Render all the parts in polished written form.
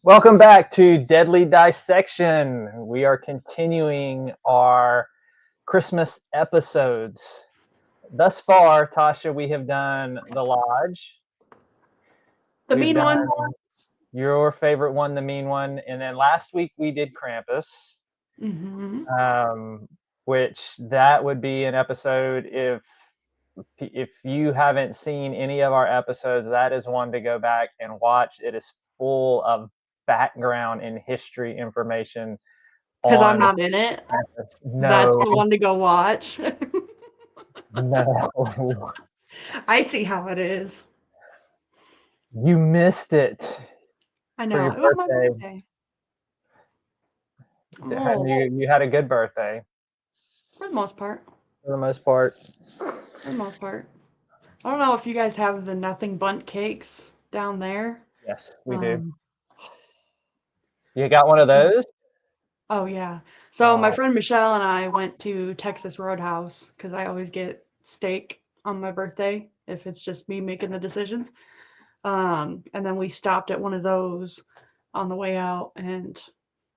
Welcome back to Deadly Dissection. We are continuing our Christmas episodes. Thus far, Tasha, we have done The Lodge. The We've mean done one. your favorite one, the mean one. And then last week we did Krampus, Mm-hmm. um, which that would be an episode if you haven't seen any of our episodes, that is one to go back and watch. It is full of background and history information Because I'm on not in it. Krampus. That's No, the one to go watch. no, I see how it is. you missed it I for know. your It was my birthday. birthday. Oh, You had a good birthday for the most part. for the most part. For the most part. I don't know if you guys have the nothing bundt cakes down there. Yes, we do. Um, You got one of those? oh yeah. So my Oh, friend Michelle and I went to Texas Roadhouse because I always get steak on my birthday if it's just me making the decisions. And then we stopped at one of those on the way out, and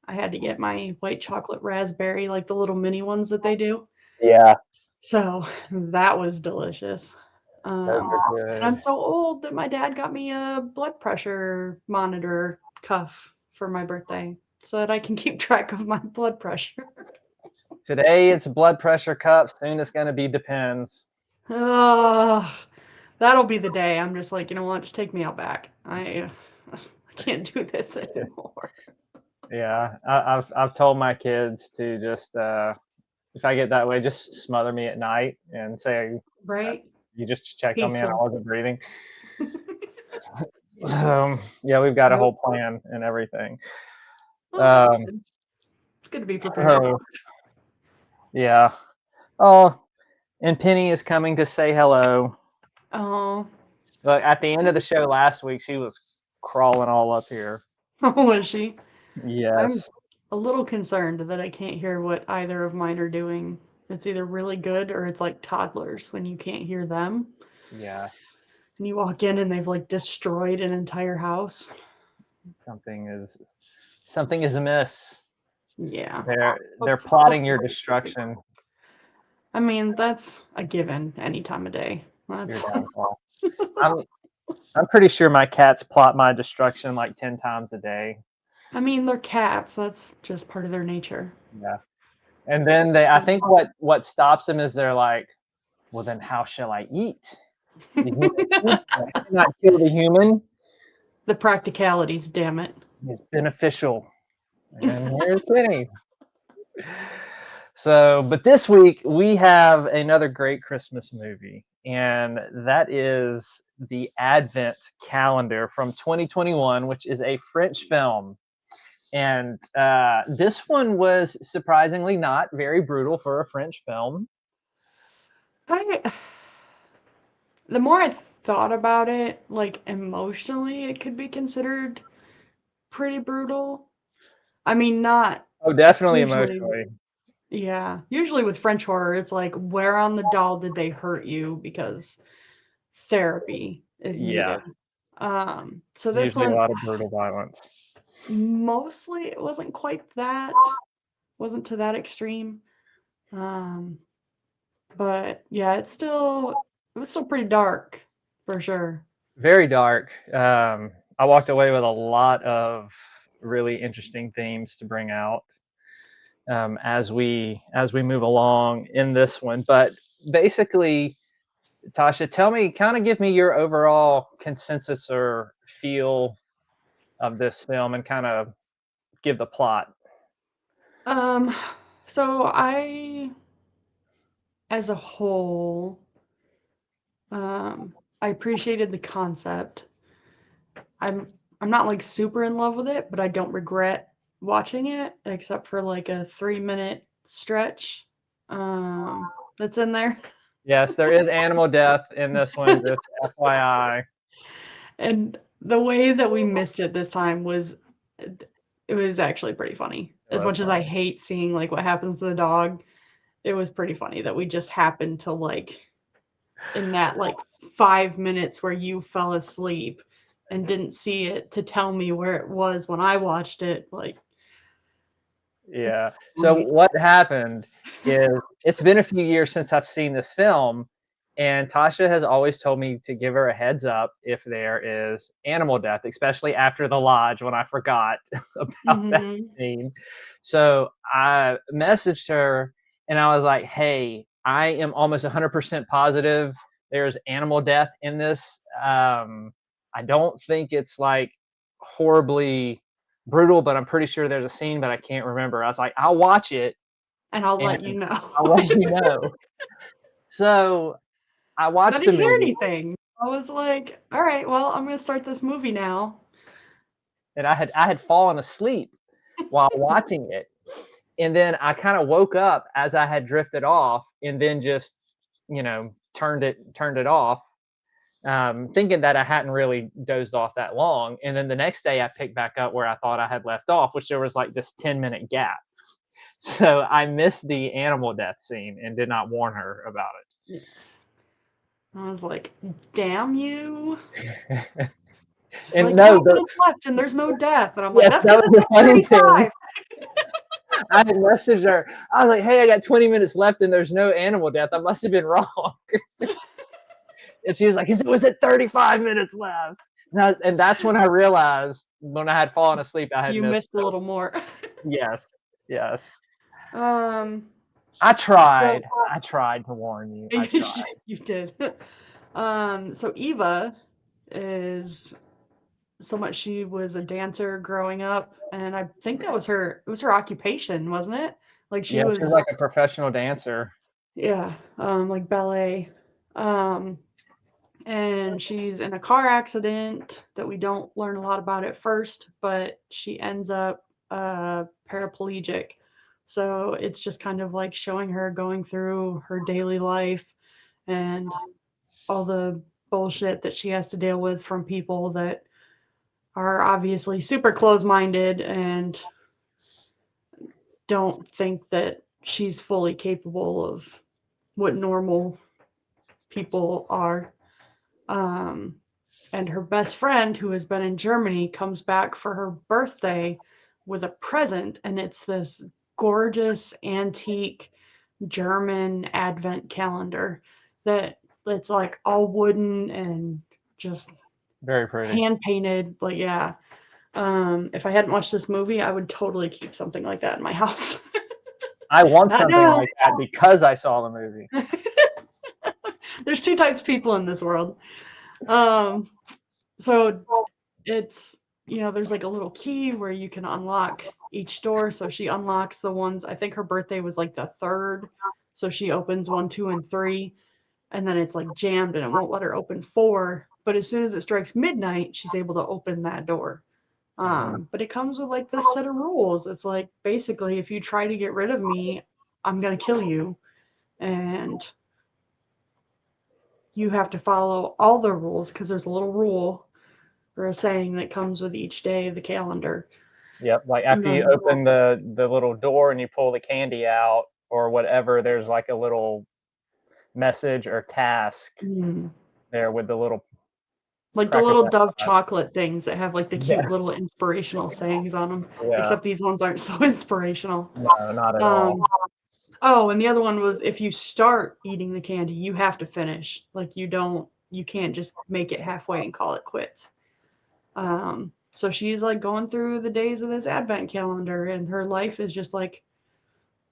I had to get my white chocolate raspberry, like the little mini ones that they do. yeah, So that was delicious. those Um, are and I'm good. so old that my dad got me a blood pressure monitor cuff for my birthday so that I can keep track of my blood pressure. Today it's blood pressure cup. Soon it's gonna be depends. Ugh, that'll be the day. I'm just like, you know what? Just take me out back. I can't do this anymore. Yeah, I've told my kids to just if I get that way, just smother me at night and say Right? you just checked on me and I Peaceful. wasn't breathing. Yeah, we've got a Nope. whole plan and everything. Well, that's Um, good. It's good to be prepared. so yeah. Oh, and Penny is coming to say hello. Oh, But at the end of the show last week, she was crawling all up here. how was she? I'm Yes. a little concerned that I can't hear what either of mine are doing. It's either really good or it's like toddlers when you can't hear them. Yeah. And you walk in and they've like destroyed an entire house. Something is something is amiss. Yeah. They're plotting your Hopefully it's nothing. destruction, I mean, that's a given any time of day. your That's downfall. I'm I'm pretty sure my cats plot my destruction like 10 times a day. I mean, they're cats. That's just part of their nature. Yeah. And then I think what stops them is they're like, well, then how shall I eat? The human food plant cannot kill the human. The practicalities, damn it. It's beneficial. And here's Penny. So, but this week we have another great Christmas movie, and that is the Advent Calendar from 2021, which is a French film. And this one was surprisingly not very brutal for a French film. I the more I thought about it, like emotionally, it could be considered pretty brutal. I mean, not Oh, definitely usually. emotionally. Yeah, usually with French horror, it's like where on the doll did they hurt you because therapy is Yeah, needed. So this usually a one's lot of brutal violence. mostly it wasn't quite that, wasn't to that extreme. Um, but yeah, it was still pretty dark for sure. Very dark. I walked away with a lot of really interesting themes to bring out as we move along in this one. But basically, Tasha, tell me, kind of give me your overall consensus or feel of this film, and kind of give the plot. Um, so as a whole, I appreciated the concept. I'm I'm not like super in love with it, but I don't regret watching it except for like a 3 minute stretch that's in there. Yes, there is animal death in this one, just FYI. And the way that we missed it this time was it was actually pretty funny. It As was much as I funny. hate seeing like what happens to the dog, it was pretty funny that we just happened to like in that like 5 minutes where you fell asleep and didn't see it to tell me where it was when I watched it. Like, Yeah. So what happened is it's been a few years since I've seen this film, and Tasha has always told me to give her a heads up if there is animal death, especially after the lodge when I forgot about that mm-hmm. scene. So I messaged her and I was like, "Hey, I am almost 100% positive there's animal death in this. I don't think it's like horribly brutal, but I'm pretty sure there's a scene, but I can't remember." I was like, "I'll watch it And I'll and let you know. I'll let you know." So I But I watched the didn't hear movie anything. I was like, all right, well, I'm going to start this movie now. and I had fallen asleep while watching it. And then I kind of woke up as I had drifted off and then just, turned it off, thinking that I hadn't really dozed off that long. And then the next day I picked back up where I thought I had left off, which there was like this 10-minute gap. So I missed the animal death scene and did not warn her about Yes. I was like, damn you. it. And Like no, 20 minutes left and there's no death. And I'm like, yes, that's that because was it's the at funny thing. 35. I had messaged her. I was like, "Hey, I got 20 minutes left and there's no animal death. I must have been wrong." And she was like, "It was at 35 minutes left." And that's when I realized when I had fallen asleep, I had You missed missed a little more. Yes, yes. um, I so tried. I tried to warn you. I tried. you did. So Eva is so much. She was a dancer growing up, and I think that was her. It was her occupation, wasn't it? Like she Yeah, she's like was, a professional dancer. yeah, like ballet. Um, and she's in a car accident that we don't learn a lot about at first, but she ends up paraplegic. So it's just kind of like showing her going through her daily life and all the bullshit that she has to deal with from people that are obviously super close minded and don't think that she's fully capable of what normal people are. Um, and her best friend, who has been in Germany, comes back for her birthday with a present, and it's this gorgeous antique German advent calendar that it's like all wooden and just Very pretty. hand painted. Like, yeah. If I hadn't watched this movie, I would totally keep something like that in my house. I want Not something now. like that because I saw the movie. There's two types of people in this world. Um, so it's, there's like a little key where you can unlock each door. So she unlocks the ones, I think her birthday was like the third. So she opens 1, 2, and 3, and then it's like jammed and it won't let her open 4. But as soon as it strikes midnight, she's able to open that door. Mhm. But it comes with like this set of rules. It's like basically, if you try to get rid of me, I'm gonna kill you, and you have to follow all the rules because there's a little rule or a saying that comes with each day of the calendar. Yep. Like And after you then, open the little door and you pull the candy out or whatever, there's like a little message or task mm, there with the little like the crackers little Dove outside. chocolate things that have like the cute Yeah. little inspirational sayings on them, Yeah. except these ones aren't so inspirational. No, not at all. Um, oh, and the other one was if you start eating the candy, you have to finish. Like you can't just make it halfway and call it quits. So she's like going through the days of this advent calendar, and her life is just like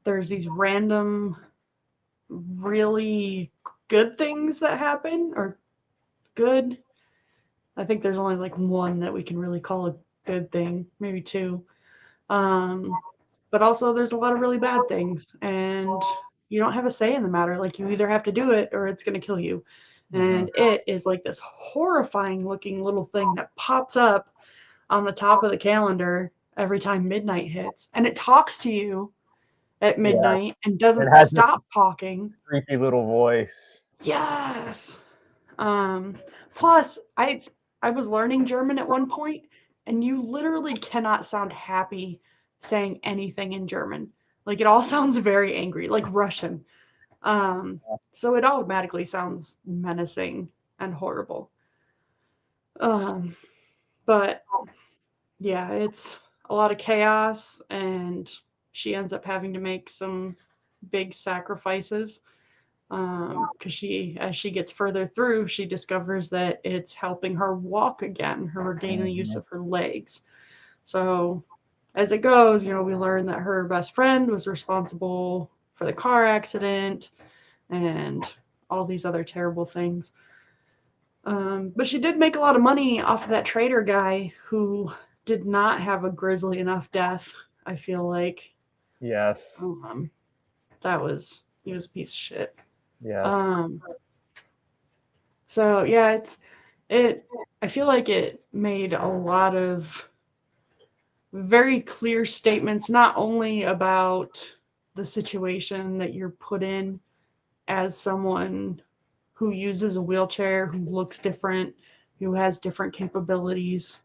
there's these random, really good things that happen, or good. I think there's only like one that we can really call a good thing, maybe two. Um, but also there's a lot of really bad things, and you don't have a say in the matter. Like you either have to do it or it's going to kill you. Mhm. And it is like this horrifying looking little thing that pops up on the top of the calendar every time midnight hits, and it talks to you at Yeah. midnight and It doesn't has this stop talking. creepy little voice. Yes. Um, Plus, I was learning German at one point, and you literally cannot sound happy saying anything in German. Like it all sounds very angry, like Russian. So it automatically sounds menacing and horrible. Um, But yeah, it's a lot of chaos, and she ends up having to make some big sacrifices because as she gets further through, she discovers that it's helping her walk again, her regaining the use Mhm. of her legs. So as it goes, we learn that her best friend was responsible for the car accident and all these other terrible things. But she did make a lot of money off of that trader guy who did not have a grisly enough death. I feel like Yes. um, he was a piece of shit. Yes. Um, so yeah, it. I feel like it made a lot of very clear statements, not only about the situation that you're put in as someone who uses a wheelchair, who looks different, who has different capabilities,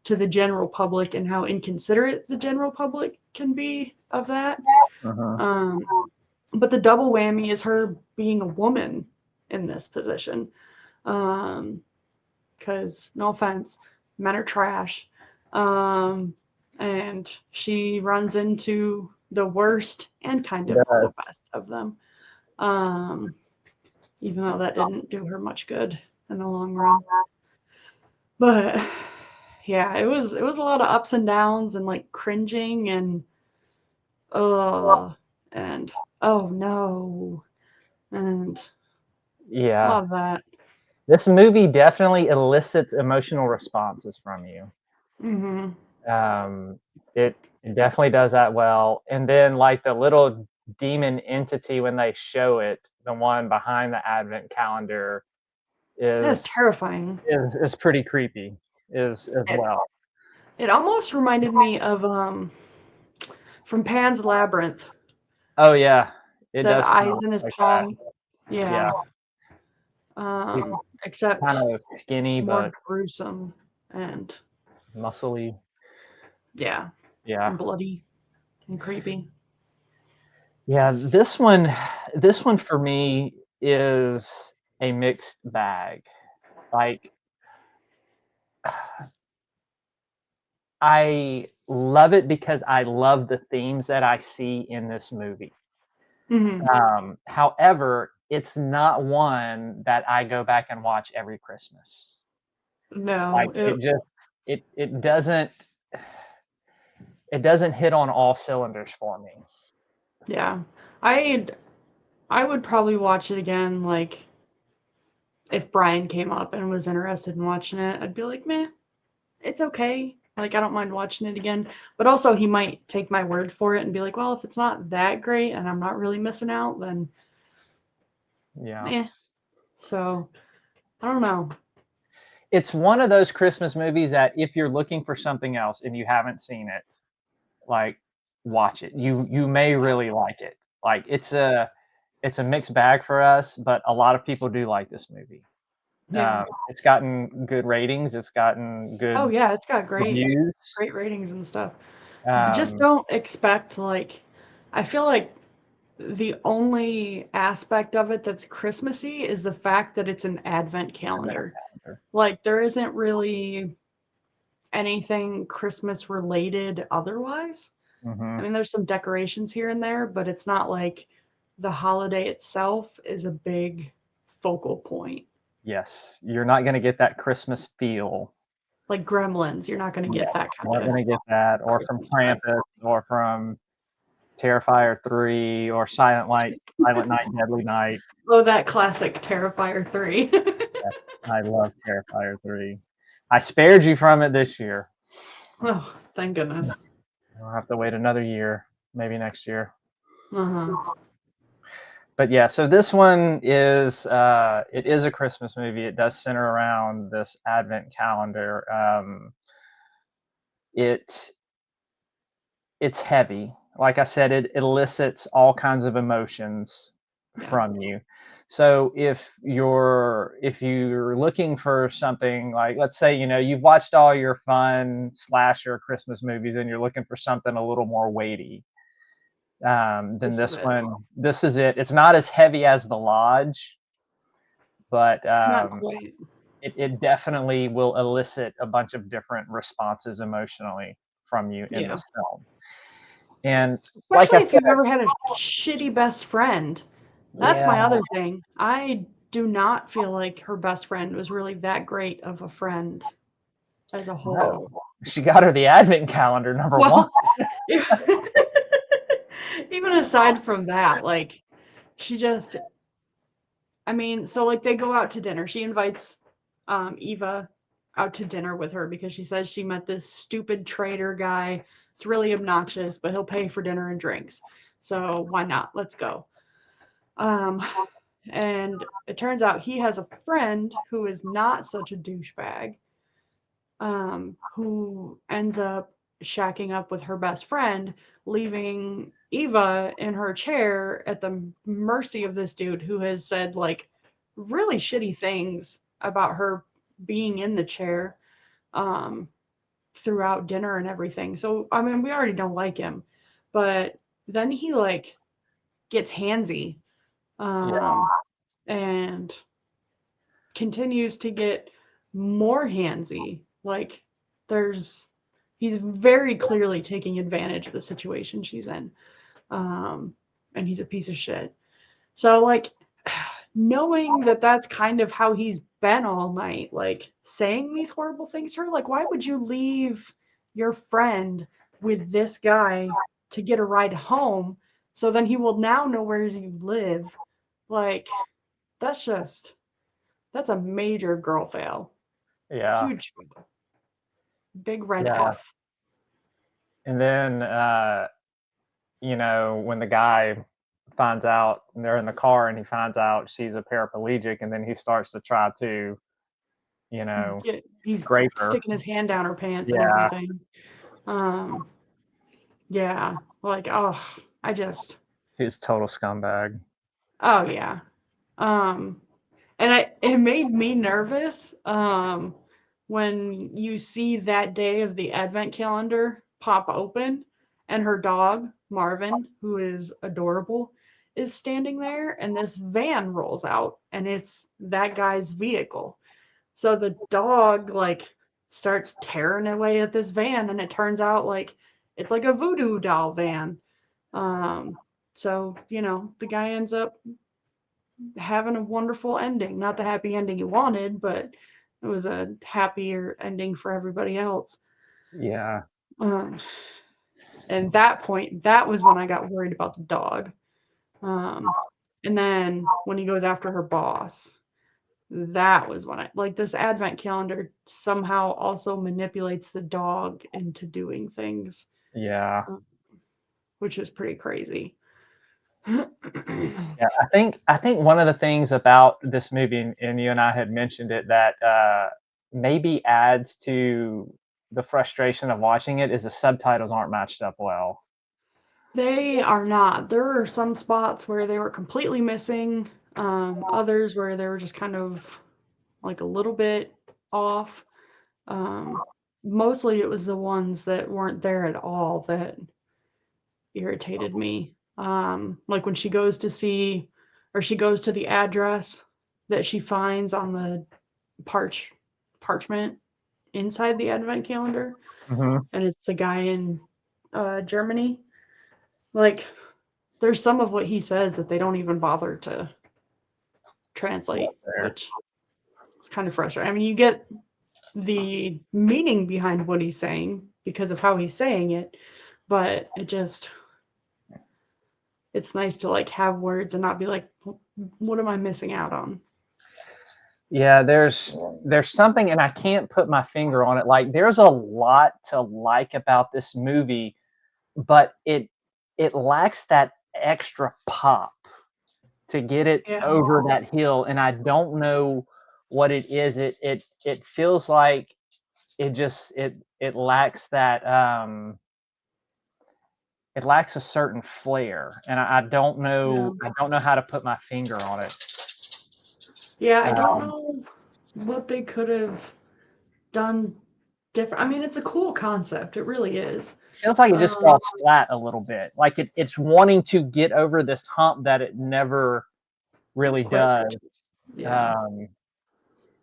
to the general public, and how inconsiderate the general public can be of that. Uh-huh. Um, but the double whammy is her being a woman in this position. Because, no offense, men are trash. Um, and she runs into the worst and kind of the Yes. best of them. Um, Even though that didn't do her much good in the long run. But yeah, it was a lot of ups and downs and like cringing and uh and oh no and a Yeah. lot of that. This movie definitely elicits emotional responses from you. Mm-hmm. Um, it definitely does that well. And then like the little demon entity when they show it, the one behind the advent calendar That's is terrifying. is pretty creepy is as It well. it almost reminded me of from Pan's Labyrinth. Oh yeah, it That does kind of eyes look in his like that. palm. Yeah, Yeah. he's kind Except of skinny more but gruesome and muscly. yeah, Yeah, and bloody and creepy. yeah. This one for me is a mixed bag. Like I love it because I love the themes that I see in this movie. Mm-hmm. However, it's not one that I go back and watch every Christmas. Like No, it just it doesn't hit on all cylinders for me. yeah. I I would probably watch it again, like if Brian came up and was interested in watching it, I'd be like, meh, it's okay. Like I don't mind watching it again. But also he might take my word for it and be like, well, if it's not that great and I'm not really missing out, then Yeah. eh. So I don't know. It's one of those Christmas movies that if you're looking for something else and you haven't seen it, like watch it. You may really like it. Like it's a mixed bag for us, but a lot of people do like this movie. Yeah. It's gotten good ratings. It's gotten Oh good yeah, it's got reviews. great ratings and stuff. Just Um, don't expect like I feel like the only aspect of it that's Christmassy is the fact that it's an advent calendar. Like there isn't really anything Christmas related otherwise. I mhm. mean, there's some decorations here and there, but it's not like the holiday itself is a big focal point. Yes, you're not gonna get that Christmas feel. Like Gremlins, you're not going to Yeah, get that you're kind not of gonna get that, or from Christmas vibe. Krampus, or from Terrifier 3, or Silent Night, Deadly Night. Oh, that classic Terrifier 3. Yeah, I love Terrifier 3. I spared you from it this year. Oh, thank goodness. I'll have to wait another year, maybe next year. Uh-huh. But yeah, so this one is it is a Christmas movie. It does center around this Advent calendar. It it's heavy. Like I said, it elicits all kinds of emotions Yeah. from you. So if you're looking for something like, let's say, you've watched all your fun slasher Christmas movies and you're looking for something a little more weighty, then This is it. this is it. It's not as heavy as The Lodge, but Not quite. it definitely will elicit a bunch of different responses emotionally from you in Yeah. this film. And like I Especially if you've said, ever had a shitty best friend. That's yeah, my other thing. I do not feel like her best friend was really that great of a friend as a whole. no, she got her the advent calendar, number one. Well, even aside from that, like she just, I mean, so like they go out to dinner. She invites Eva out to dinner with her because she says she met this stupid trader guy. It's really obnoxious, but he'll pay for dinner and drinks. So why not? Let's go. Um, and it turns out he has a friend who is not such a douchebag, who ends up shacking up with her best friend, leaving Eva in her chair at the mercy of this dude who has said like really shitty things about her being in the chair um, throughout dinner and everything. So I mean, we already don't like him, but then he like gets handsy, Yeah, um, and continues to get more handsy. Like there's he's very clearly taking advantage of the situation she's in. Um and he's a piece of shit. So like knowing that that's kind of how he's been all night, like saying these horrible things to her, like why would you leave your friend with this guy to get a ride home so then he will now know where you live? Like that's just that's a major girl fail. yeah, Huge big red yeah. F. And then when the guy finds out, and they're in the car and he finds out she's a paraplegic, and then he starts to try to, you know, Yeah, he's grape her. sticking his hand down her pants and Yeah, everything. Um, yeah, like oh, I just he's a total scumbag. oh yeah. Um, and it made me nervous when you see that day of the advent calendar pop open and her dog Marvin, who is adorable, is standing there and this van rolls out and it's that guy's vehicle. So the dog like starts tearing away at this van and it turns out like it's like a voodoo doll van. Um so, the guy ends up having a wonderful ending. Not the happy ending you wanted, but it was a happier ending for everybody else. Yeah, Um, and that point, that was when I got worried about the dog. Um, and then when he goes after her boss, that was when I like this advent calendar somehow also manipulates the dog into doing things, yeah, uh, which is pretty crazy. yeah. I think one of the things about this movie, and you and I had mentioned it, that maybe adds to the frustration of watching it is the subtitles aren't matched up well. They are not. There are some spots where they were completely missing, others where they were just kind of like a little bit off. Um, Mostly it was the ones that weren't there at all that irritated me. Like when she goes to see, or she goes to the address that she finds on the parchment inside the advent calendar, Hmm. and it's the guy in Germany. Like there's some of what he says that they don't even bother to translate, There. which is kind of frustrating. I mean, you get the meaning behind what he's saying because of how he's saying it, but it's nice to like have words and not be like, what am I missing out on? Yeah, there's something, and I can't put my finger on it. Like, there's a lot to like about this movie, but it lacks that extra pop to get it Yeah, over that hill, and I don't know what it is. It feels like it lacks that it lacks a certain flair, and yeah, I don't know how to put my finger on it. yeah. I don't Um, know what they could have done different. I mean, it's a cool concept. It really is. Feels like it just Um, falls flat a little bit. Like it's wanting to get over this hump that it never really quite does. reaches. Yeah. Um,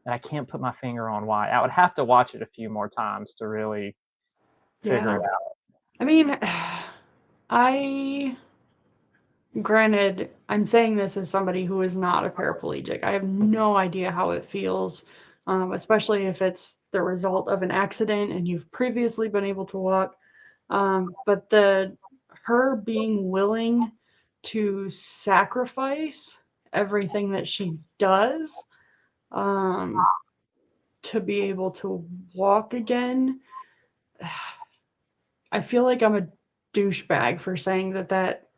and I can't put my finger on why. I would have to watch it a few more times to really figure Yeah. it out. I mean, I granted, I'm saying this as somebody who is not a paraplegic. I have no idea how it feels, especially if it's the result of an accident and you've previously been able to walk. But the her being willing to sacrifice everything that she does um, to be able to walk again, I feel like I'm a douchebag for saying that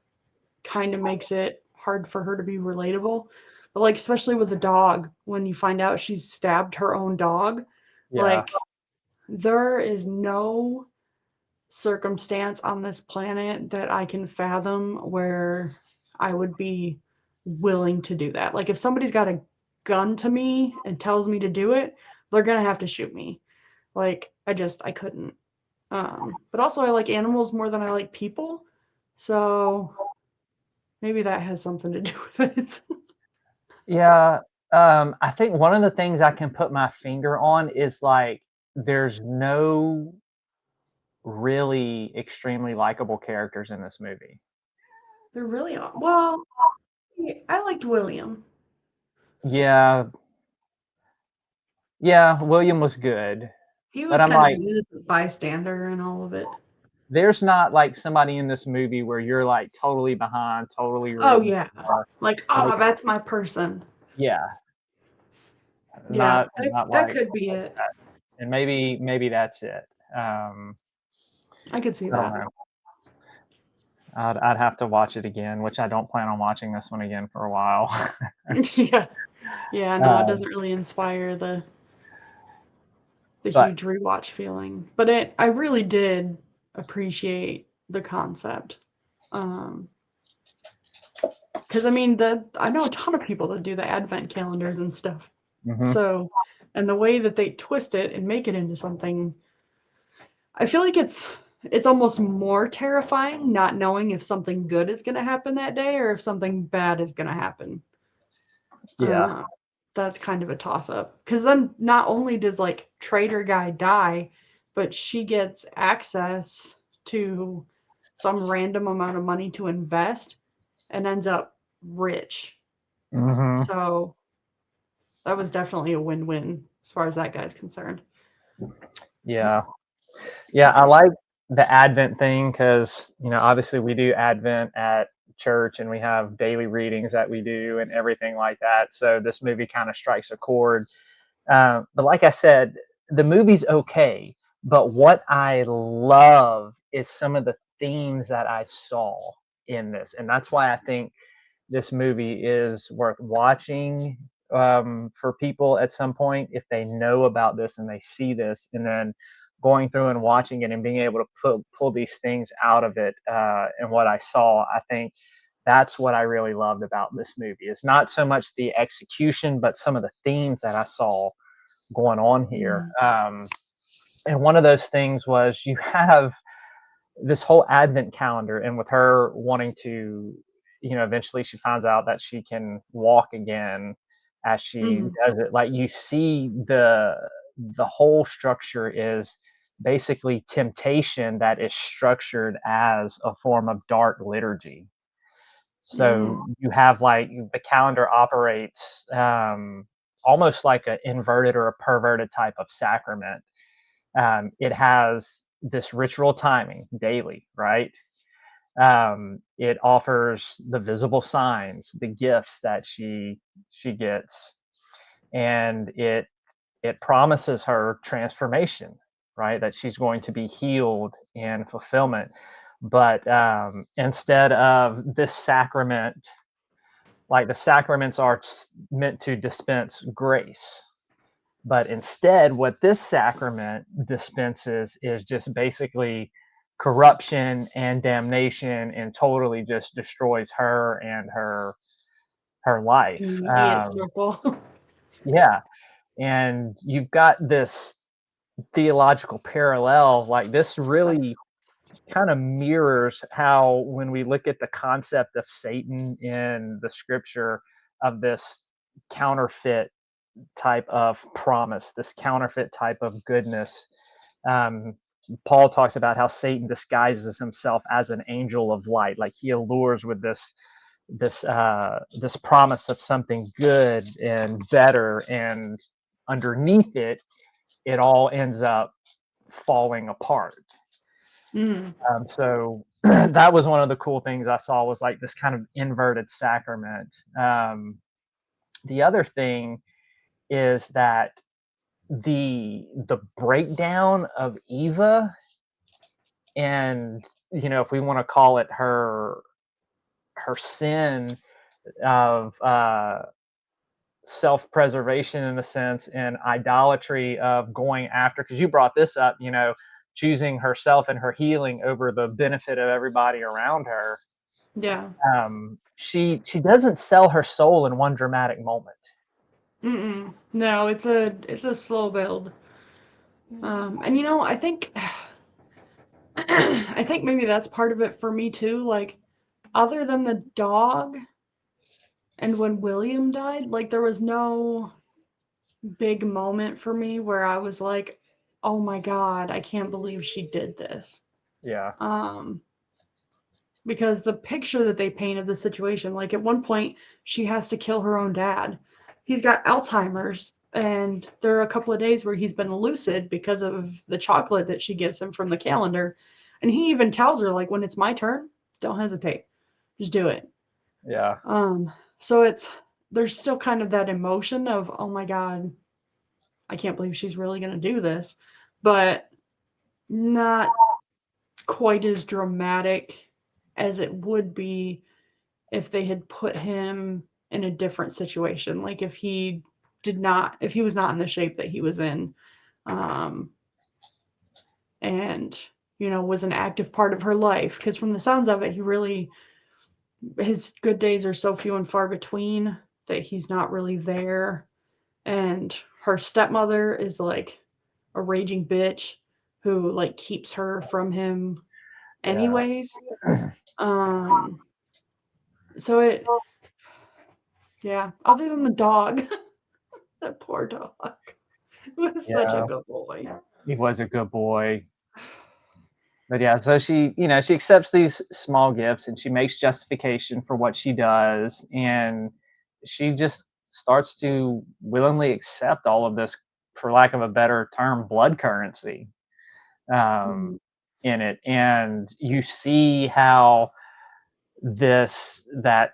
kind of makes it hard for her to be relatable. But like especially with the dog, when you find out she's stabbed her own dog, Yeah. like there is no circumstance on this planet that I can fathom where I would be willing to do that. Like if somebody's got a gun to me and tells me to do it, they're going to have to shoot me. Like I couldn't. But also I like animals more than I like people. So maybe that has something to do with it. Yeah. I think one of the things I can put my finger on is like there's no really extremely likable characters in this movie. They're really well. I liked William. Yeah, yeah, William was good, He but was I'm kind of like, an innocent bystander in all of it. there's not like somebody in this movie where you're like totally behind, totally Oh rooting yeah, for. like Like, oh, that's my person. yeah, Yeah, not that like, could be it. and maybe that's it. Um, I could see I don't that. know. I'd have to watch it again, which I don't plan on watching this one again for a while. Yeah, yeah. No, it um, doesn't really inspire the but huge rewatch feeling, but I really did appreciate the concept. Um, because I mean, I know a ton of people that do the advent calendars and stuff. mhm, So, and the way that they twist it and make it into something, I feel like it's almost more terrifying not knowing if something good is going to happen that day or if something bad is going to happen. yeah, Uh, that's kind of a toss up because then not only does like trader guy die, but she gets access to some random amount of money to invest and ends up rich. mhm, So that was definitely a win-win as far as that guy's concerned. yeah. Yeah, I like the Advent thing because, obviously we do Advent at church and we have daily readings that we do and everything like that. So this movie kind of strikes a chord. But like I said, the movie's okay. But what I love is some of the themes that I saw in this. And that's why I think this movie is worth watching for people at some point if they know about this and they see this, and then going through and watching it and being able to pull these things out of it. And what I saw, I think that's what I really loved about this movie. It's not so much the execution, but some of the themes that I saw going on here. Mm. And one of those things was you have this whole advent calendar, and with her wanting to, eventually she finds out that she can walk again as she Mhm. does it. Like, you see the whole structure is basically temptation that is structured as a form of dark liturgy. Mm. So you have like the calendar operates almost like an inverted or a perverted type of sacrament. It has this ritual timing daily, right? It offers the visible signs, the gifts that she gets, and it promises her transformation, right? That she's going to be healed and fulfillment. But instead of this sacrament, like the sacraments are meant to dispense grace, but instead, what this sacrament dispenses is just basically corruption and damnation, and totally just destroys her and her life. The immediate circle. Yeah, and you've got this theological parallel. Like, this That's really kind of mirrors how, when we look at the concept of Satan in the scripture, of this counterfeit type of promise, this counterfeit type of goodness. Um, Paul talks about how Satan disguises himself as an angel of light, like he allures with this promise of something good and better, and underneath it, it all ends up falling apart. Mm. So that was one of the cool things I saw, was like this kind of inverted sacrament. The other thing is that the breakdown of Eva, and if we want to call it her sin of self-preservation in a sense, and idolatry of going after, because you brought this up, choosing herself and her healing over the benefit of everybody around her. Yeah. She doesn't sell her soul in one dramatic moment. Mm-mm. No, it's a slow build. And I think I think maybe that's part of it for me too. Like, other than the dog and when William died, like there was no big moment for me where I was like, "Oh my god, I can't believe she did this." Yeah, Um, because the picture that they paint of the situation, like at one point she has to kill her own dad. He's got Alzheimer's, and there are a couple of days where he's been lucid because of the chocolate that she gives him from the calendar. And he even tells her, like, when it's my turn, don't hesitate, just do it. yeah, So there's still kind of that emotion of, oh my god, I can't believe she's really going to do this, but not quite as dramatic as it would be if they had put him in a different situation. Like if he was not in the shape that he was in, um, and was an active part of her life. Because from the sounds of it, his good days are so few and far between that he's not really there. And her stepmother is like a raging bitch who like keeps her from him yeah, anyways. Um, so yeah, other than the dog, that poor dog was such a yeah. good boy. He was a good boy. But yeah, so she accepts these small gifts, and she makes justification for what she does, and she just starts to willingly accept all of this, for lack of a better term, blood currency, um, Mm, in it. And you see how that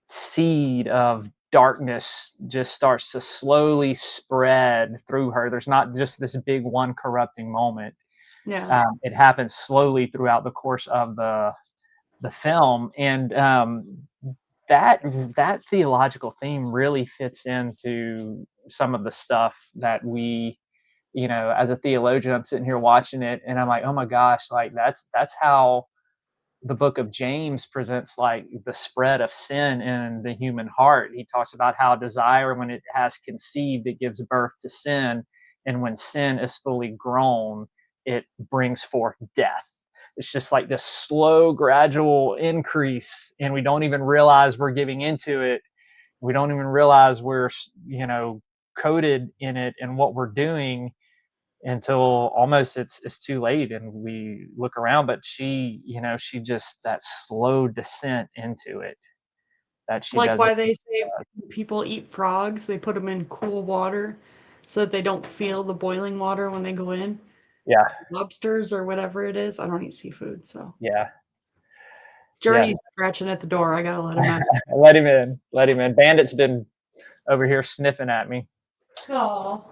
seed of darkness just starts to slowly spread through her. There's not just this big one corrupting moment. yeah. It happens slowly throughout the course of the film, and that that theological theme really fits into some of the stuff that as a theologian, I'm sitting here watching it, and I'm like, oh my gosh, like that's how the book of James presents like the spread of sin in the human heart. He talks about how desire, when it has conceived, it gives birth to sin. And when sin is fully grown, it brings forth death. It's just like this slow, gradual increase. And we don't even realize we're giving into it. We don't even realize we're, coded in it and what we're doing, until almost it's too late and we look around. But she just, that slow descent into it that she Like does it. why they say when people eat frogs, they put them in cool water so that they don't feel the boiling water when they go in. Yeah, Lobsters or whatever it is. I don't eat seafood, so yeah, yeah. Journey's scratching at the door. I gotta let him out. Let him in. Bandit's been over here sniffing at me. Oh.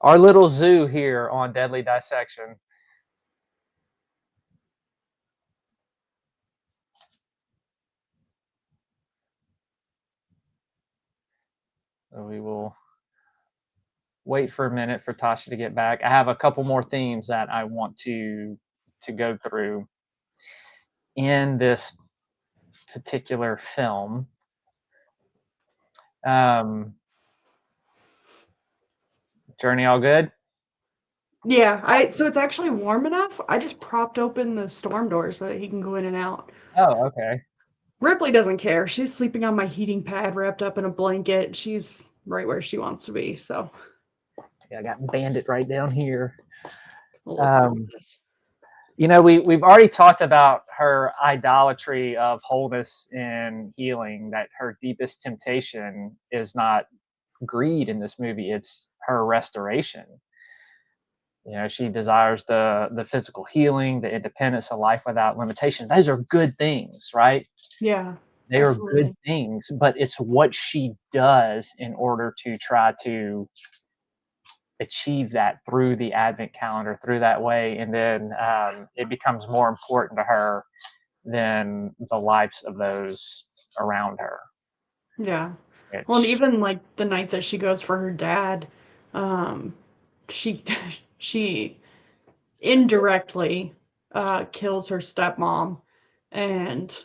Our little zoo here on Deadly Dissection. So we will wait for a minute for Tasha to get back. I have a couple more themes that I want to go through in this particular film. um Journey, all good? Yeah, so it's actually warm enough. I just propped open the storm door so that he can go in and out. Oh, okay. Ripley doesn't care. She's sleeping on my heating pad, wrapped up in a blanket. She's right where she wants to be. So Yeah, I got Bandit right down here. a little bit of Um, this. we've already talked about her idolatry of wholeness and healing. That her deepest temptation is not greed in this movie; it's her restoration. She desires the physical healing, the independence, a life without limitation. Those are good things, right? Yeah, They are good absolutely. things, but it's what she does in order to try to achieve that through the advent calendar, through that way, and then it becomes more important to her than the lives of those around her. Yeah. Well, and Which, even like the night that she goes for her dad, um, she she indirectly kills her stepmom, and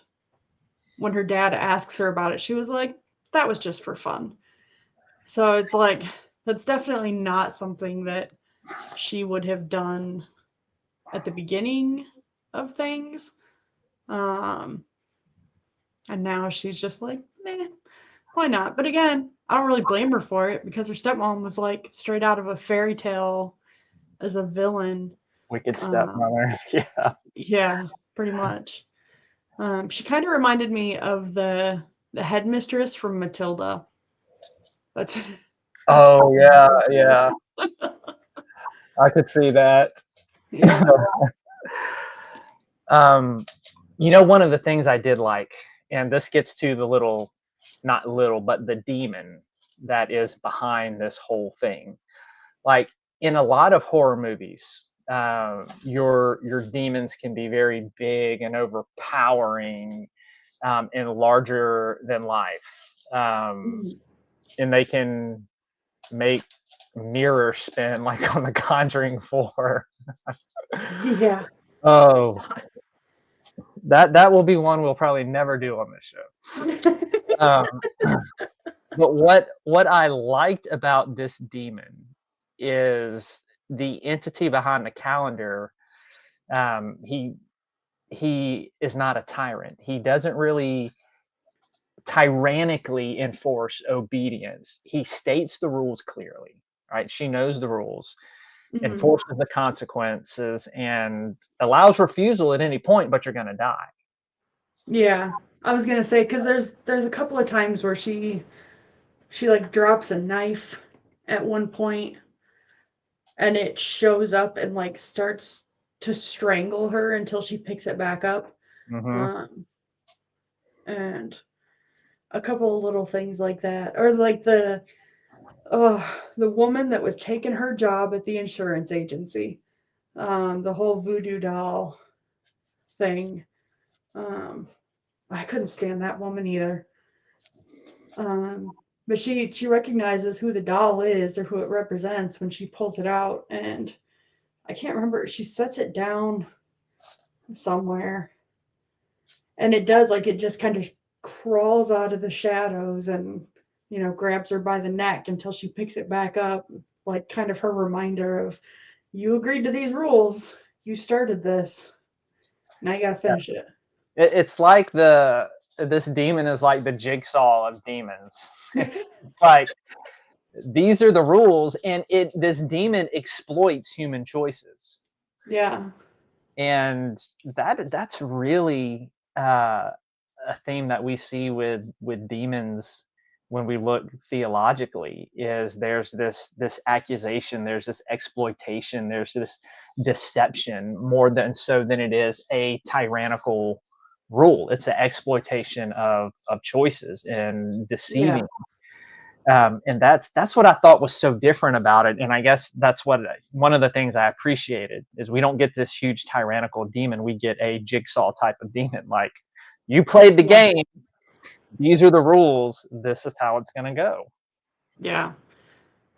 when her dad asks her about it, she was like, "That was just for fun." So it's like that's definitely not something that she would have done at the beginning of things. Um, and now she's just like, meh, why not? But again, I don't really blame her for it because her stepmom was like straight out of a fairy tale as a villain. wicked Um, stepmother. Yeah. yeah, pretty much. She kind of reminded me of the headmistress from Matilda. That's that's how Oh I yeah, refer to her. yeah. I could see that. Yeah. um, one of the things I did like, and this gets to the little, not little, but the demon that is behind this whole thing. Like in a lot of horror movies, your demons can be very big and overpowering, and larger than life, Mhm. and they can make mirrors spin like on the Conjuring 4. Yeah. Oh, that will be one we'll probably never do on this show. Um, but what I liked about this demon is the entity behind the calendar. He is not a tyrant. He doesn't really tyrannically enforce obedience. He states the rules clearly, right? She knows the rules, Mhm. enforces the consequences, and allows refusal at any point, but you're going to die. Yeah. I was gonna say because there's a couple of times where she like drops a knife at one point and it shows up and like starts to strangle her until she picks it back up. Hmm. Um, and a couple of little things like that, or like the woman that was taking her job at the insurance agency, the whole voodoo doll thing. Um, I couldn't stand that woman either. Um, but she recognizes who the doll is or who it represents when she pulls it out, and I can't remember. She sets it down somewhere, and it does like it just kind of crawls out of the shadows and grabs her by the neck until she picks it back up, like kind of her reminder of you agreed to these rules, you started this, now you gotta Yeah. finish it. It's like this demon is like the jigsaw of demons. It's like these are the rules, and this demon exploits human choices, Yeah, and that's really a theme that we see with demons when we look theologically. Is there's this accusation, there's this exploitation, there's this deception more than so than it is a tyrannical rule. It's an exploitation of choices and yeah, deceiving, and that's what I thought was so different about it. And I guess that's what one of the things I appreciated is we don't get this huge tyrannical demon. We get a jigsaw type of demon. Like you played the yeah, game. These are the rules. This is how it's going to go. yeah.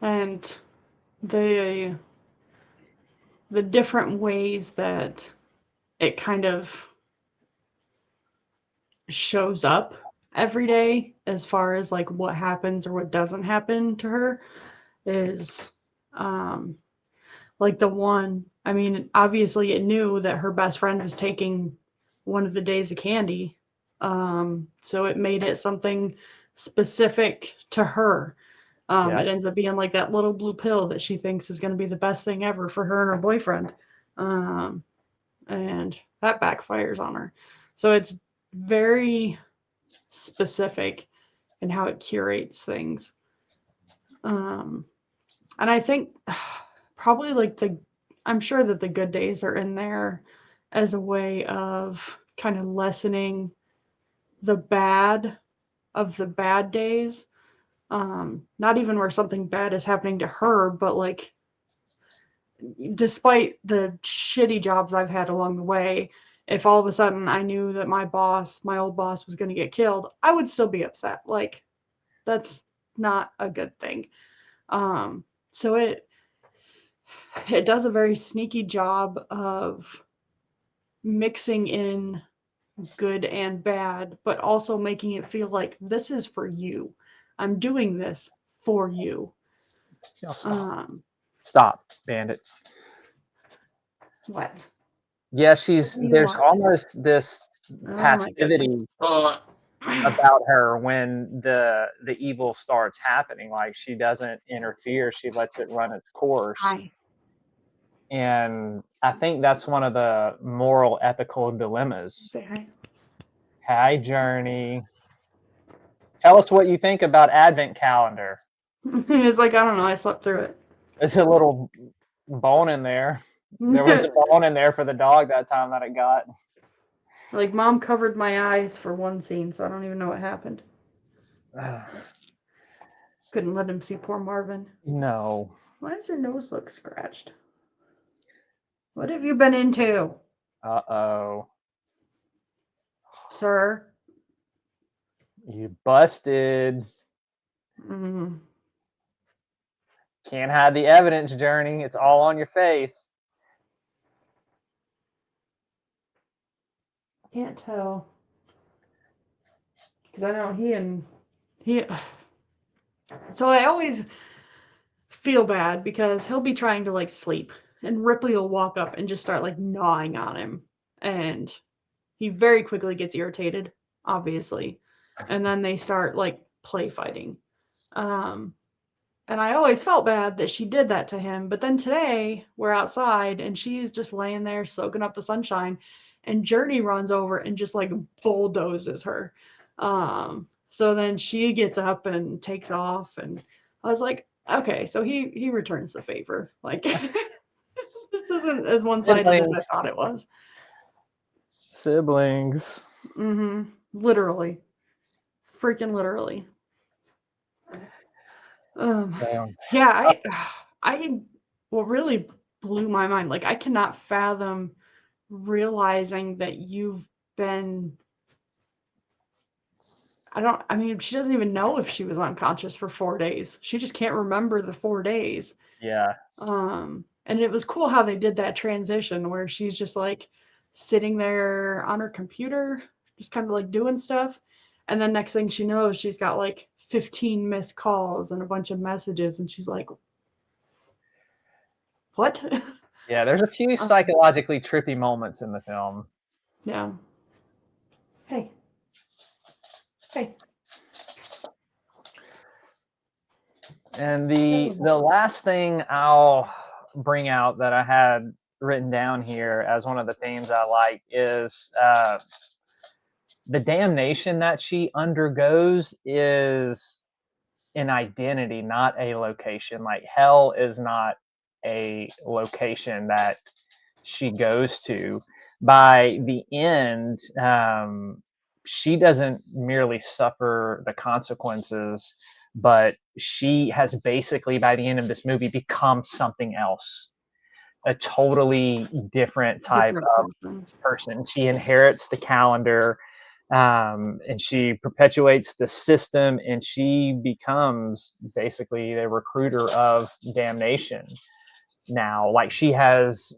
And the the different ways that it kind of shows up every day as far as like what happens or what doesn't happen to her is um Like the one, I mean, obviously it knew that her best friend was taking one of the days of candy. So it made it something specific to her. Yeah. It ends up being like that little blue pill that she thinks is going to be the best thing ever for her and her boyfriend. Um, and that backfires on her. So it's very specific in how it curates things. Um, and I think probably like I'm sure that the good days are in there as a way of kind of lessening the bad of the bad days. Not even where something bad is happening to her, but like despite the shitty jobs I've had along the way, if all of a sudden I knew that my old boss was going to get killed, I would still be upset. Like that's not a good thing. So it does a very sneaky job of mixing in good and bad, but also making it feel like this is for you. I'm doing this for you. No, stop. Um, Stop, Bandit. what? Yeah, What do you there's want? almost this Oh my goodness. passivity about her when the evil starts happening. Like she doesn't interfere, she lets it run its course. Hi. And I think that's one of the moral ethical dilemmas. Say hi. Hi, Journey. Tell us what you think about Advent calendar. It's like I don't know. I slept through it. There's a little bone in there. There was a bone in there for the dog that time that it got. Like mom covered my eyes for one scene, so I don't even know what happened. Couldn't let him see poor Marvin. No. Why does your nose look scratched? What have you been into, Uh-oh. sir? You busted. Mm, Can't hide the evidence, Journey. It's all on your face. can't tell because I know he. So I always feel bad because he'll be trying to like sleep, and Ripley will walk up and just start like gnawing on him, and he very quickly gets irritated, obviously, and then they start like play fighting. Um, and I always felt bad that she did that to him. But then today we're outside and she's just laying there soaking up the sunshine, and Journey runs over and just like bulldozes her. So then she gets up and takes off, and I was like, okay, so he returns the favor. Like this isn't as one sided as I Siblings. thought it was. Siblings. Mm-hmm. Literally, freaking literally. Um, Damn. yeah, I, what really blew my mind. Like, I cannot fathom realizing that you've been. I don't. I mean, she doesn't even know if she was unconscious for 4 days. She just can't remember the 4 days. Yeah. And it was cool how they did that transition where she's just like sitting there on her computer, just kind of like doing stuff. And then next thing she knows, she's got like 15 missed calls and a bunch of messages. And she's like, what? Yeah, there's a few Um, psychologically trippy moments in the film. yeah. Hey. Hey. And the last thing I'll bring out that I had written down here as one of the themes I like is the damnation that she undergoes is an identity, not a location. Like hell is not a location that she goes to. By the end, she doesn't merely suffer the consequences, but she has basically, by the end of this movie, become something else, a totally different type Different of person. person. She inherits the calendar, and she perpetuates the system, and she becomes basically a recruiter of damnation now. Like she has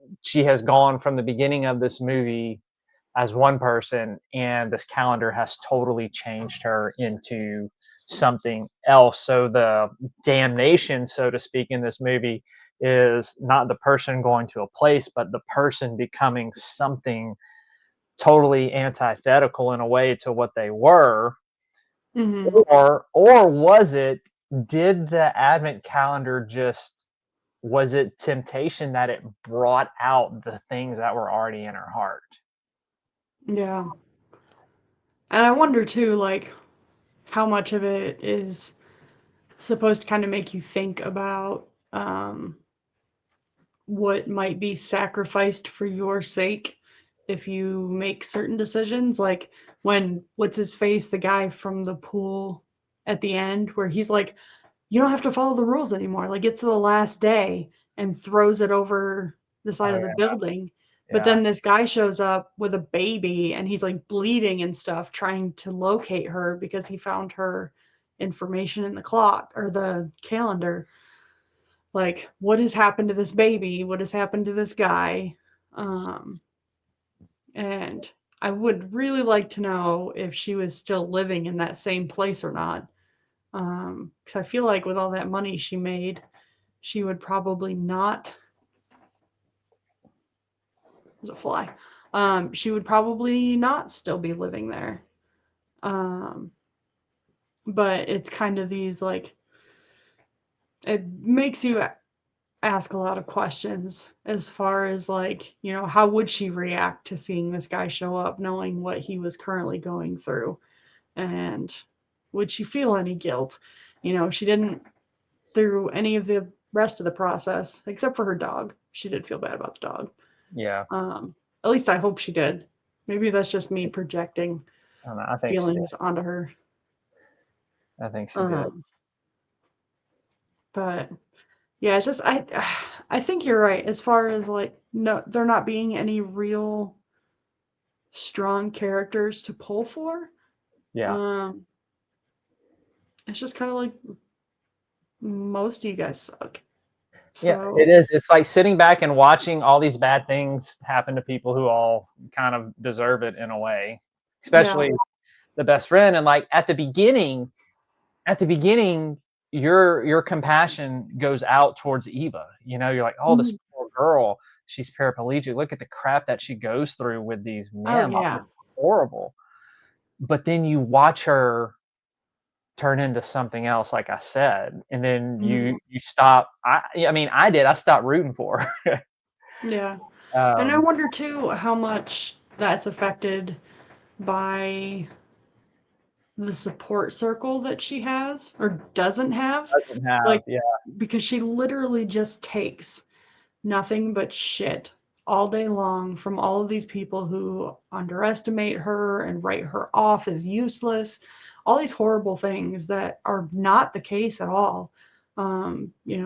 gone from the beginning of this movie as one person, and this calendar has totally changed her into something else. So the damnation, so to speak, in this movie is not the person going to a place, but the person becoming something totally antithetical in a way to what they were. Mhm. Or was it, did the advent calendar just, was it temptation that it brought out the things that were already in her heart? Yeah. And I wonder too, like, how much of it is supposed to kind of make you think about what might be sacrificed for your sake if you make certain decisions. Like when what's his face, the guy from the pool at the end, where he's like, "You don't have to follow the rules anymore." Like gets to the last day and throws it over the side Oh of the yeah, building. But yeah, then this guy shows up with a baby and he's like bleeding and stuff, trying to locate her because he found her information in the clock or the calendar. Like, what has happened to this baby? What has happened to this guy? Um, and I would really like to know if she was still living in that same place or not. Because I feel like with all that money she made, she would probably not. There's a fly. She would probably not still be living there. Um, but it's kind of these like it makes you ask a lot of questions as far as like, how would she react to seeing this guy show up knowing what he was currently going through, and would she feel any guilt? She didn't through any of the rest of the process except for her dog. She did feel bad about the dog. yeah. At least I hope she did. Maybe that's just me projecting I don't know, I think she did. feelings onto her. I think she did. um, but yeah, it's just I think you're right as far as like no, there not being any real strong characters to pull for. Yeah. Um, it's just kind of like most of you guys suck. Yeah, it So is. It's like sitting back and watching all these bad things happen to people who all kind of deserve it in a way, yeah, especially the best friend. And like at the beginning, your compassion goes out towards Eva. You're like, oh, this mhm. poor girl, she's paraplegic. Look at the crap that she goes through with these Oh men. Like, yeah, it's horrible. But then you watch her turn into something else, like I said, and then mhm. you stop. I mean, I did. I stopped rooting for her. Yeah, and I um, wonder too how much that's affected by the support circle that she has or doesn't have, doesn't have, like yeah, because she literally just takes nothing but shit all day long from all of these people who underestimate her and write her off as useless. All these horrible things that are not the case at all.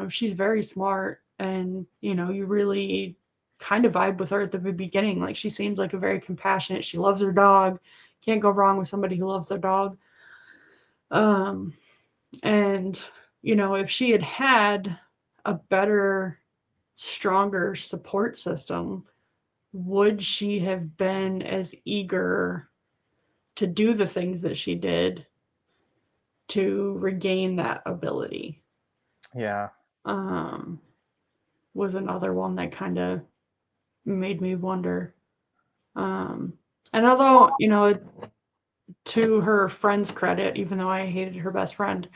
She's very smart and, you really kind of vibe with her at the beginning. Like she seems like a very compassionate, she loves her dog. Can't go wrong with somebody who loves their dog. Um, and, if she had had a better, stronger support system, would she have been as eager to do the things that she did to regain that ability? yeah, Um, was another one that kind of made me wonder. Um, and although, to her friend's credit, even though I hated her best friend,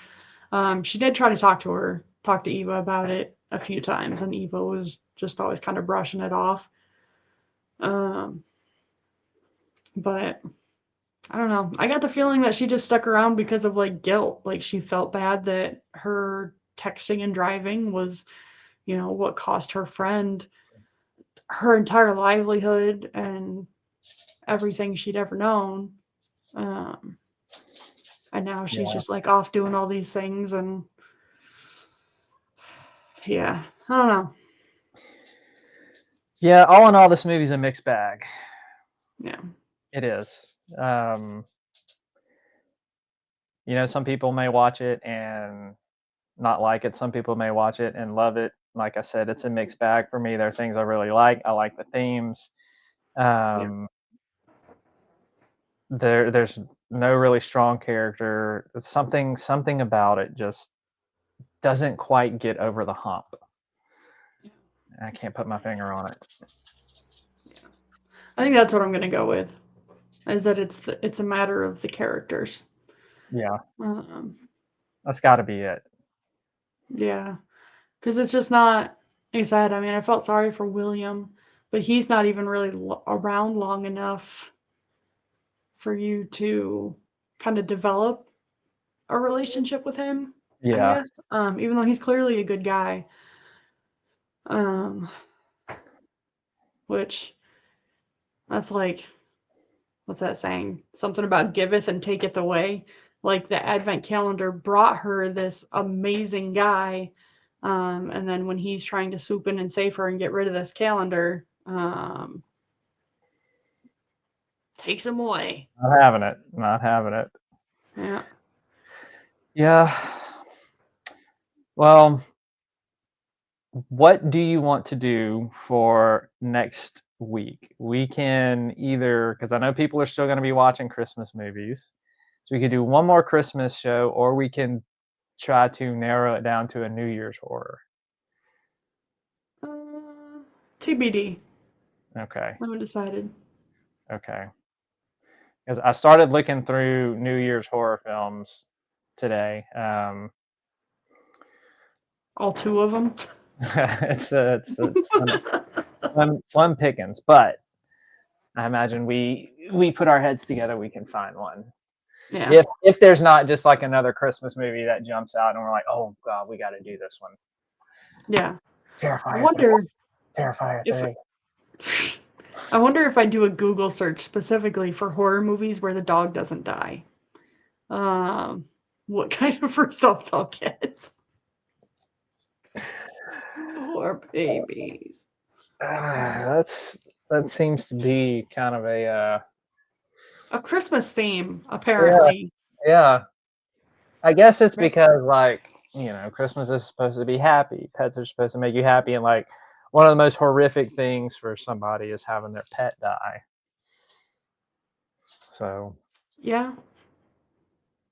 she did try to talk to Eva about it a few times, and Eva was just always kind of brushing it off. Um, but I don't know. I got the feeling that she just stuck around because of like guilt. Like she felt bad that her texting and driving was, what cost her friend her entire livelihood and everything she'd ever known. Um, and now she's yeah, just like off doing all these things. And yeah, I don't know. yeah. All in all, this movie's a mixed bag. Yeah. It is. Um, some people may watch it and not like it. Some people may watch it and love it. Like I said, it's a mixed bag for me. There are things I really like. I like the themes. Yeah. Um, there's no really strong character. Something about it just doesn't quite get over the hump. I can't put my finger on it. I think that's what I'm gonna go with. Is that it's a matter of the characters. Yeah, Um, that's got to be it. yeah, because it's just not. Like I said, I mean, I felt sorry for William, but he's not even really around long enough for you to kind of develop a relationship with him. I Yeah, guess, even though he's clearly a good guy, um, which that's like what's that saying? Something about giveth and taketh away. Like the advent calendar brought her this amazing guy. And then when he's trying to swoop in and save her and get rid of this calendar, takes him away. not having it. Not having it. Yeah. Yeah. Well, what do you want to do for next week? We can either, because I know people are still going to be watching Christmas movies, so we could do one more Christmas show, or we can try to narrow it down to a New Year's horror. TBD. Okay. I haven't decided. Okay. Because I started looking through New Year's horror films today. All two of them. It's slim pickings, but I imagine we put our heads together, we can find one. Yeah. If there's not just like another Christmas movie that jumps out and we're like, oh god, we got to do this one. Yeah. I Terrifier 3. wonder Terrifier if 3. I wonder if I do a Google search specifically for horror movies where the dog doesn't die. What kind of results I'll get? Poor babies. That seems to be kind of A Christmas theme, yeah, apparently. yeah. I guess it's Right. because like, Christmas is supposed to be happy. Pets are supposed to make you happy, and like one of the most horrific things for somebody is having their pet die. So, Yeah,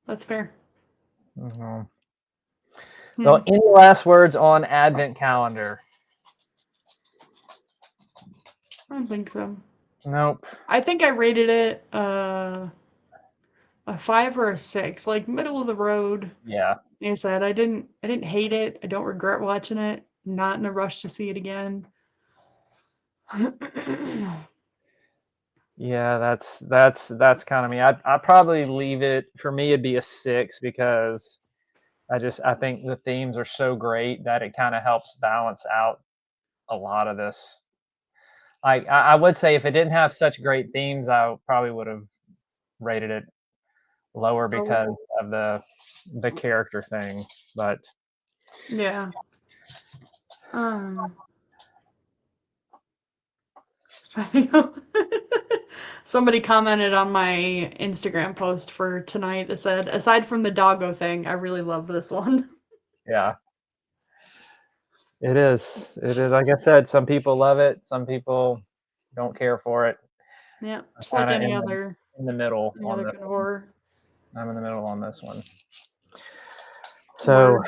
that's fair. mhm. Hmm. Well, any last words on Advent calendar? I don't think so. Nope. I think I rated it a 5 or a 6, like middle of the road. Yeah. Like I said, I didn't hate it. I don't regret watching it. Not in a rush to see it again. Yeah, that's kind of me. I'd probably leave it, for me it'd be a 6, because I think the themes are so great that it kind of helps balance out a lot of this. Like I would say if it didn't have such great themes, I probably would have rated it lower Oh, because of the character thing. But yeah. Um, Somebody commented on my Instagram post for tonight that said, aside from the doggo thing, I really love this one. yeah, it is. It is. Like I said, some people love it, some people don't care for it. Yeah, I'm just like kind of any other in the middle any on other this kind of one. horror. I'm in the middle on this one. So, Word.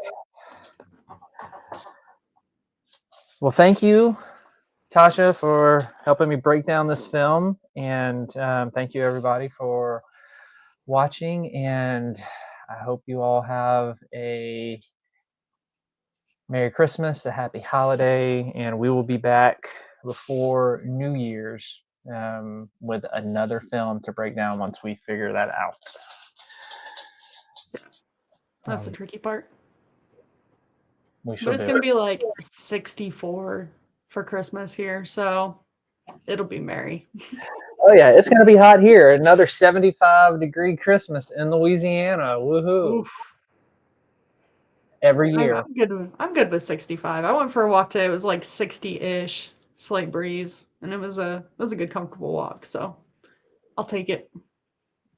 well, thank you, Tasha, for helping me break down this film, and thank you everybody for watching. And I hope you all have a Merry Christmas, a happy holiday, and we will be back before New Year's with another film to break down once we figure that out. That's the Um, tricky part. we But shall it's do gonna it. be like 64 for Christmas here, so it'll be merry. Oh yeah, it's gonna be hot here. Another 75-degree Christmas in Louisiana. Woohoo! Oof. Every I'm, year. I'm good with 65. I went for a walk today. It was like 60-ish, slight breeze, and it was a good comfortable walk. So I'll take it.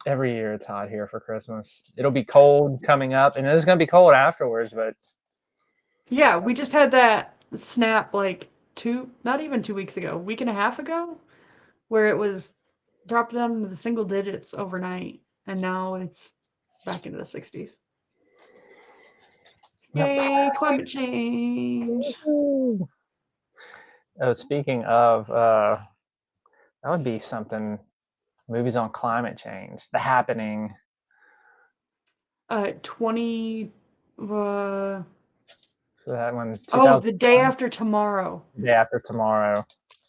Every year it's hot here for Christmas. It'll be cold coming up, and it's gonna be cold afterwards. But Yeah, we just had that snap like not even 2 weeks ago, week and a half ago, where it was dropped down into the single digits overnight, and now it's back into the 60s. yep. Yay, climate change. Woo. Oh, speaking of, that would be something. Movies on climate change. The Happening. 20. So that one, Oh, The Day 2001, After Tomorrow. Day After Tomorrow.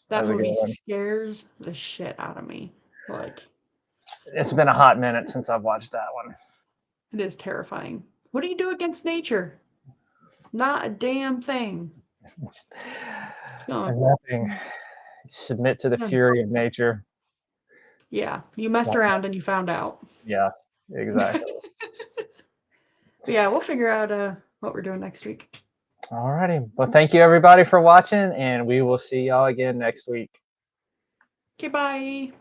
That That was a good movie one. scares the shit out of me. Like, It's been a hot minute since I've watched that one. it is terrifying. What do you do against nature? Not a damn thing. Nothing. Submit to the fury of nature. Yeah, you messed around and you found out. Yeah, exactly. But yeah, we'll figure out what we're doing next week. Alrighty. Well, thank you everybody for watching, and we will see y'all again next week. Okay, bye.